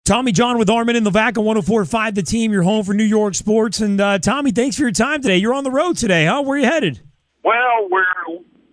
Tommy John with Armen Levack on 104.5 The Team. You're home for New York sports. And Tommy, thanks for your time today. You're on the road today, huh? Where are you headed? Well, we're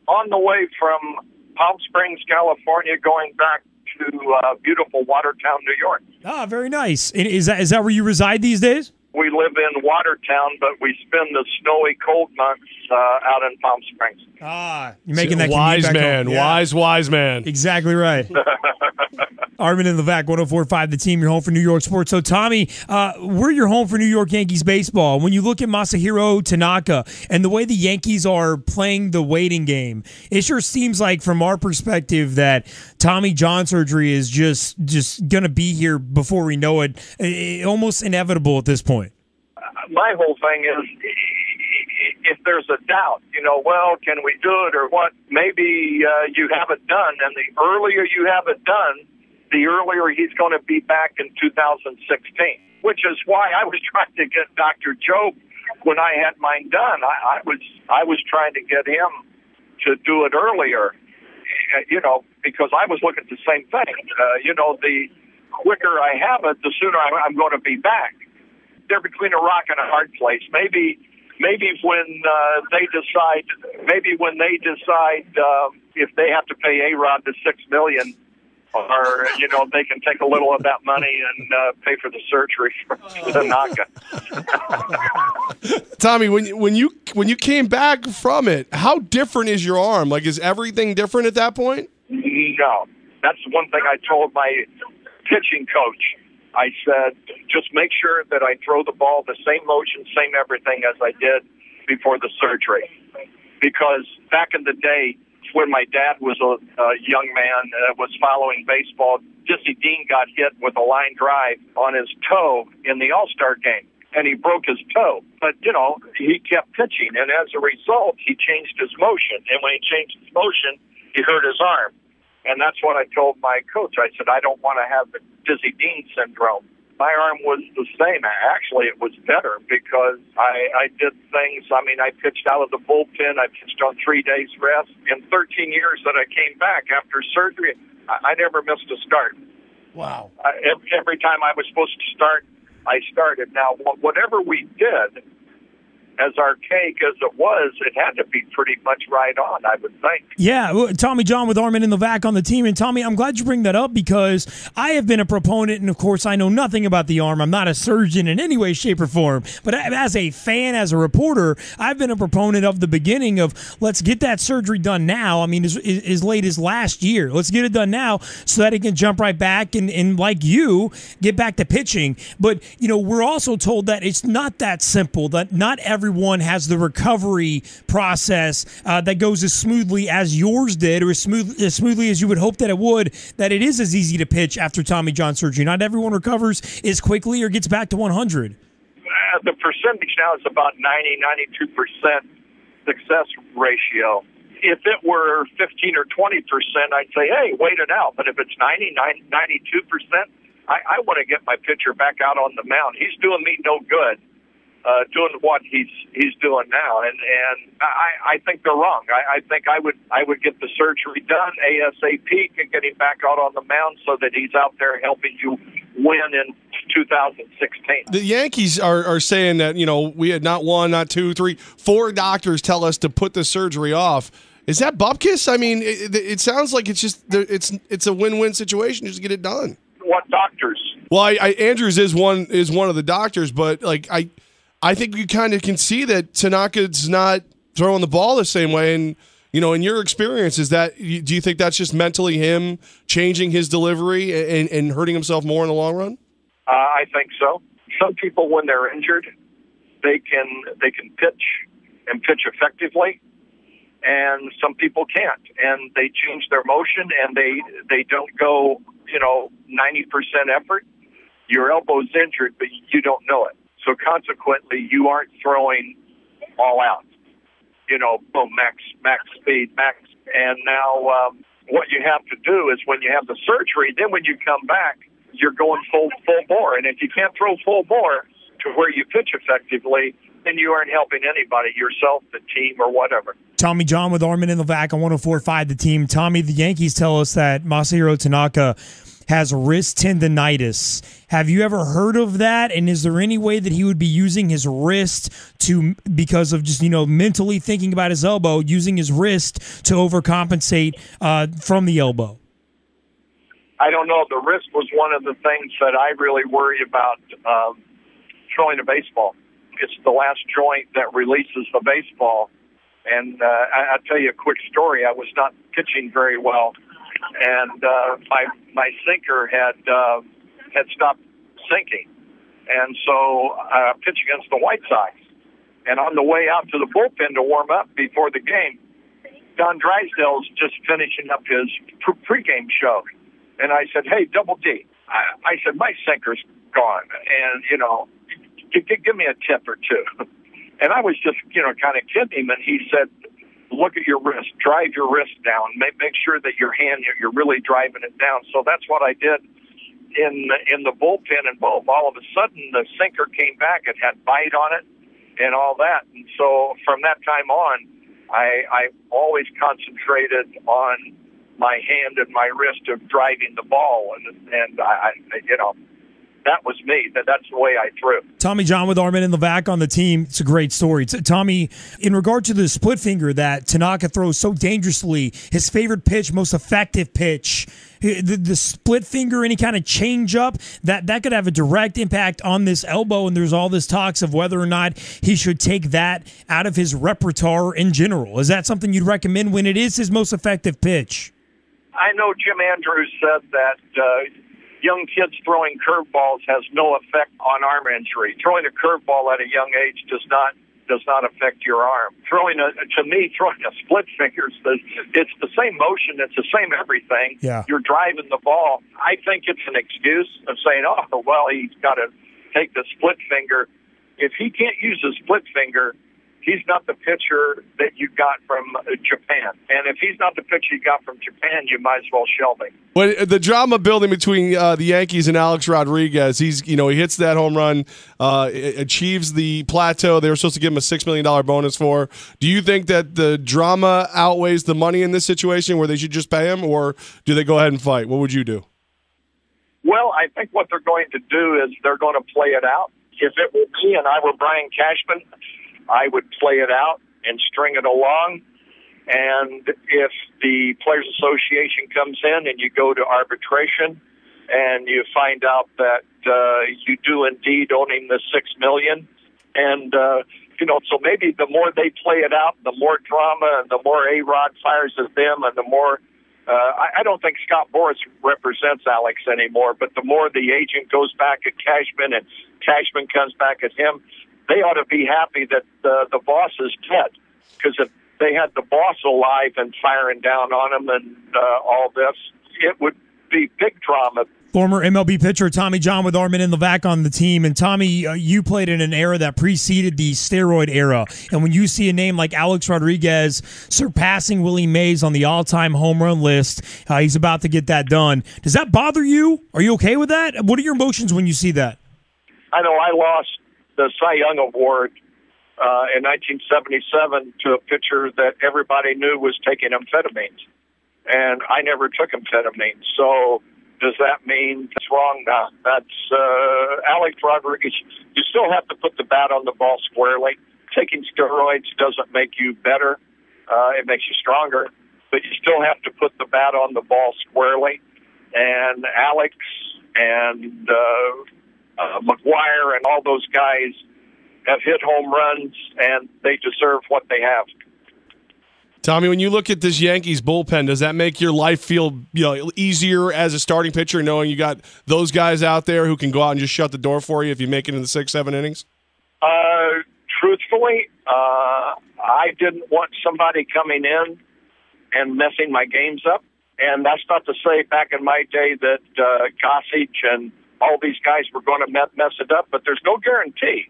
on the way from Palm Springs, California, going back to beautiful Watertown, New York. Ah, very nice. And is that where you reside these days? We live in Watertown, but we spend the snowy, cold months out in Palm Springs. Ah, you're making that wise commute back man, home. Yeah. wise man. Exactly right. Armen Levack, 104.5 The Team. You're home for New York sports. So, Tommy, we're your home for New York Yankees baseball. When you look at Masahiro Tanaka and the way the Yankees are playing the waiting game, it sure seems like, from our perspective, that Tommy John surgery is just going to be here before we know it. Almost inevitable at this point. My whole thing is, if there's a doubt, well, can we do it or what? Maybe you have it done, and the earlier you have it done, the earlier he's going to be back in 2016, which is why I was trying to get Dr. Job when I had mine done. I was trying to get him to do it earlier, because I was looking at the same thing. The quicker I have it, the sooner I'm going to be back. They're between a rock and a hard place. Maybe when they decide if they have to pay A-Rod the $6 million, or they can take a little of that money and pay for the surgery for Tanaka. Tommy, when you came back from it, how different is your arm? Like, is everything different at that point? No, that's one thing I told my pitching coach. I said, just make sure that I throw the ball the same motion, same everything as I did before the surgery. Because back in the day, when my dad was a young man was following baseball, Dizzy Dean got hit with a line drive on his toe in the All-Star game, and he broke his toe. But, he kept pitching, and as a result, he changed his motion. And when he changed his motion, he hurt his arm. And that's what I told my coach. I said, I don't want to have the Dizzy Dean syndrome. My arm was the same. Actually, it was better because I did things. I pitched out of the bullpen. I pitched on 3 days rest. In 13 years that I came back after surgery, I never missed a start. Wow. Every time I was supposed to start, I started. Now, whatever we did, as archaic as it was, it had to be pretty much right on, I would think. Yeah, Tommy John with Armen Levack on the team. And Tommy, I'm glad you bring that up because I have been a proponent, and of course I know nothing about the arm. I'm not a surgeon in any way, shape, or form. But as a fan, as a reporter, I've been a proponent of the beginning of let's get that surgery done now. As late as last year. Let's get it done now so that it can jump right back and like you, get back to pitching. But, we're also told that it's not that simple, that not everyone has the recovery process that goes as smoothly as yours did, or as smoothly as you would hope that it would, that it is as easy to pitch after Tommy John surgery. Not everyone recovers as quickly or gets back to 100. The percentage now is about 92% success ratio. If it were 15 or 20%, I'd say, hey, wait it out. But if it's 92%, I want to get my pitcher back out on the mound. He's doing me no good. Doing what he's doing now, and I think they're wrong. I think I would get the surgery done ASAP and get him back out on the mound so that he's out there helping you win in 2016. The Yankees are saying that we had not one, not two, three, four doctors tell us to put the surgery off. Is that bupkis? It sounds like it's a win-win situation. Just get it done. What doctors? Well, Andrews is one of the doctors, but I think you kind of can see that Tanaka's not throwing the ball the same way. And, in your experience, do you think that's just mentally him changing his delivery and hurting himself more in the long run? I think so. Some people, when they're injured, they can pitch and pitch effectively, and some people can't. And they change their motion, and they don't go, 90% effort. Your elbow's injured, but you don't know it. So consequently, you aren't throwing all out. Boom, max speed, max. And now what you have to do is when you have the surgery, then when you come back, you're going full bore. And if you can't throw full bore to where you pitch effectively, then you aren't helping anybody, yourself, the team, or whatever. Tommy John with Armen Levack on 104.5 The Team. Tommy, the Yankees tell us that Masahiro Tanaka has wrist tendonitis. Have you ever heard of that? And is there any way that he would be using his wrist because of just, mentally thinking about his elbow, using his wrist to overcompensate from the elbow? I don't know. The wrist was one of the things that I really worry about throwing a baseball. It's the last joint that releases the baseball. And I'll tell you a quick story. I was not pitching very well, and my sinker had stopped sinking. And so I pitched against the White Sox. And on the way out to the bullpen to warm up before the game, Don Drysdale's just finishing up his pregame show. And I said, "Hey, Double D," I said, "my sinker's gone. And, give me a tip or two." And I was just, kind of kidding him. And he said, "Look at your wrist. Drive your wrist down. Make sure that your hand, you're really driving it down." So that's what I did in the bullpen. And boom, all of a sudden the sinker came back. It had bite on it and all that. And so from that time on, I always concentrated on my hand and my wrist of driving the ball. And I that was me. That's the way I threw. Tommy John with Armen Levack on the team. It's a great story. Tommy, in regard to the split finger that Tanaka throws so dangerously, his favorite pitch, most effective pitch, the split finger, any kind of change up, that could have a direct impact on this elbow, and there's all this talks of whether or not he should take that out of his repertoire in general. Is that something you'd recommend when it is his most effective pitch? I know Jim Andrews said that young kids throwing curveballs has no effect on arm injury. Throwing a curveball at a young age does not affect your arm. Throwing a split finger, it's the same motion, it's the same everything. Yeah. You're driving the ball. I think it's an excuse of saying, "Oh, well, he's got to take the split finger." If he can't use a split finger, he's not the pitcher that you got from Japan. And if he's not the pitcher you got from Japan, you might as well shelve him. When the drama building between the Yankees and Alex Rodriguez, he hits that home run, achieves the plateau they were supposed to give him a $6 million bonus for. Do you think that the drama outweighs the money in this situation where they should just pay him, or do they go ahead and fight? What would you do? Well, I think what they're going to do is they're going to play it out. If it were me and I were Brian Cashman, I would play it out and string it along. And if the Players Association comes in and you go to arbitration and you find out that you do indeed own him the $6 million, and so maybe the more they play it out, the more drama and the more A-Rod fires at them, and the more I don't think Scott Boras represents Alex anymore, but the more the agent goes back at Cashman and Cashman comes back at him, they ought to be happy that the boss is dead, because if they had the boss alive and firing down on him and all this, it would be big drama. Former MLB pitcher Tommy John with Armen Levack on the team. And Tommy, you played in an era that preceded the steroid era. And when you see a name like Alex Rodriguez surpassing Willie Mays on the all-time home run list, he's about to get that done. Does that bother you? Are you okay with that? What are your emotions when you see that? I know I lost the Cy Young Award in 1977 to a pitcher that everybody knew was taking amphetamines. And I never took amphetamines. So does that mean it's wrong? No, that's Alex Rodriguez. You still have to put the bat on the ball squarely. Taking steroids doesn't make you better. It makes you stronger. But you still have to put the bat on the ball squarely. And Alex and McGuire and all those guys have hit home runs, and they deserve what they have. Tommy, when you look at this Yankees bullpen, does that make your life feel easier as a starting pitcher, knowing you got those guys out there who can go out and just shut the door for you if you make it in the 6-7 innings? Truthfully, I didn't want somebody coming in and messing my games up. And that's not to say back in my day that Gossage and all these guys were going to mess it up, but there's no guarantee.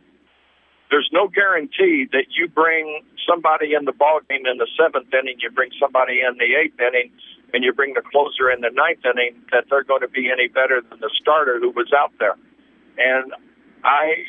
There's no guarantee that you bring somebody in the ballgame in the 7th inning, you bring somebody in the 8th inning, and you bring the closer in the 9th inning, that they're going to be any better than the starter who was out there. And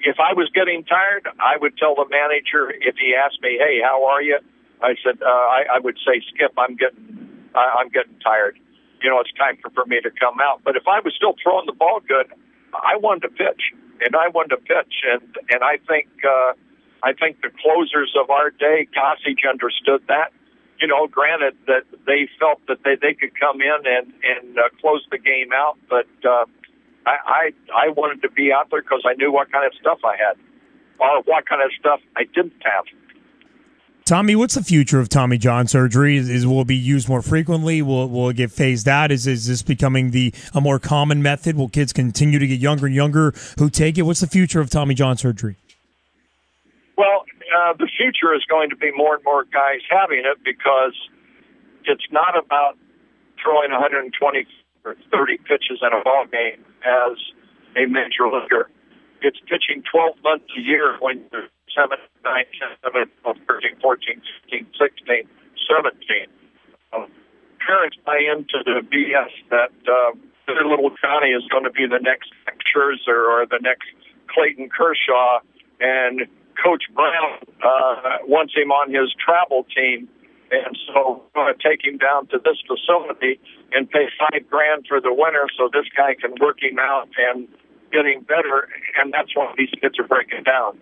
if I was getting tired, I would tell the manager, if he asked me, "Hey, how are you?" I said, I would say, "Skip, I'm getting tired." it's time for me to come out. But if I was still throwing the ball good, I wanted to pitch, and I think the closers of our day, Gossage, understood that. Granted that they felt that they could come in and close the game out, but I wanted to be out there because I knew what kind of stuff I had, or what kind of stuff I didn't have. Tommy, what's the future of Tommy John surgery? Will it be used more frequently? Will it get phased out? Is this becoming a more common method? Will kids continue to get younger and younger who take it? What's the future of Tommy John surgery? Well, the future is going to be more and more guys having it, because it's not about throwing 120 or 30 pitches in a ball game as a major leaguer. It's pitching 12 months a year when you're 7, 9, 10, 11, 12, 13, 14, 15, 16, 17. Parents buy into the BS that their little Johnny is going to be the next Scherzer or the next Clayton Kershaw, and Coach Brown wants him on his travel team, and so we're going to take him down to this facility and pay $5,000 for the winter so this guy can work him out and getting better, and that's why these kids are breaking down.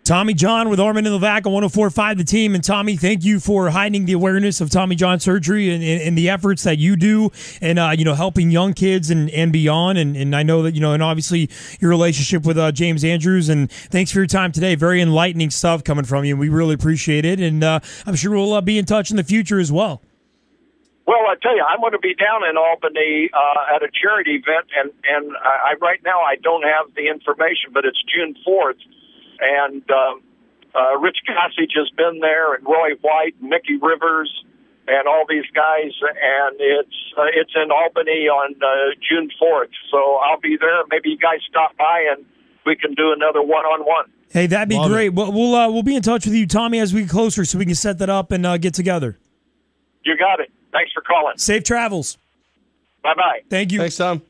Tommy John with Armen Levack on 104.5 The Team. And Tommy, thank you for heightening the awareness of Tommy John surgery and the efforts that you do, and helping young kids and beyond. And I know that and obviously your relationship with James Andrews. And thanks for your time today. Very enlightening stuff coming from you. We really appreciate it, and I'm sure we'll be in touch in the future as well. Well, I tell you, I'm going to be down in Albany at a charity event, and I right now I don't have the information, but it's June 4th. And Rich Gossage has been there, and Roy White, and Mickey Rivers, and all these guys. And it's in Albany on June 4th. So I'll be there. Maybe you guys stop by and we can do another one-on-one. Hey, that'd be great. We'll be in touch with you, Tommy, as we get closer, so we can set that up and get together. You got it. Thanks for calling. Safe travels. Bye-bye. Thank you. Thanks, Tom.